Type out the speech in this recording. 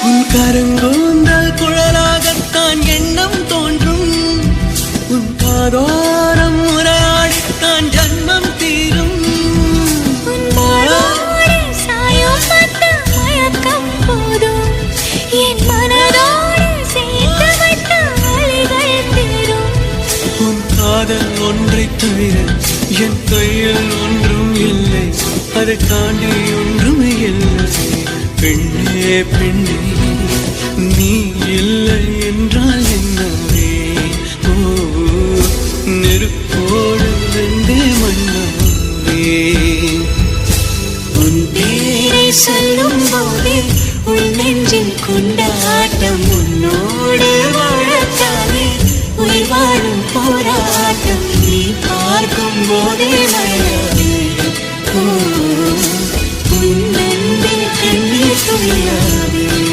உன் கருங்கூந்தல் குழலாகத்தான் எண்ணம் தோன்றும். உன் காதோரம் முறையாடித்தான் ஜன்மம் தீரும். காதல் ஒன்றை தவிர என் கையில் ஒன்றும் இல்லை, அதை தாண்டி ஒன்றுமே இல்லை. பெண்ணே பெண்ணே நீ இல்லை என்றால் என்னவே? ஓ நெருப்போடு வெந்தே மண்ணாவே. உன் பேரை சொல்லும் போதே உன் நெஞ்சில் கொண்டாட்டம். உன்னோடு வாழத்தானே உயிர் வாழும் போராட்டம். நீ பார்க்கும் போதே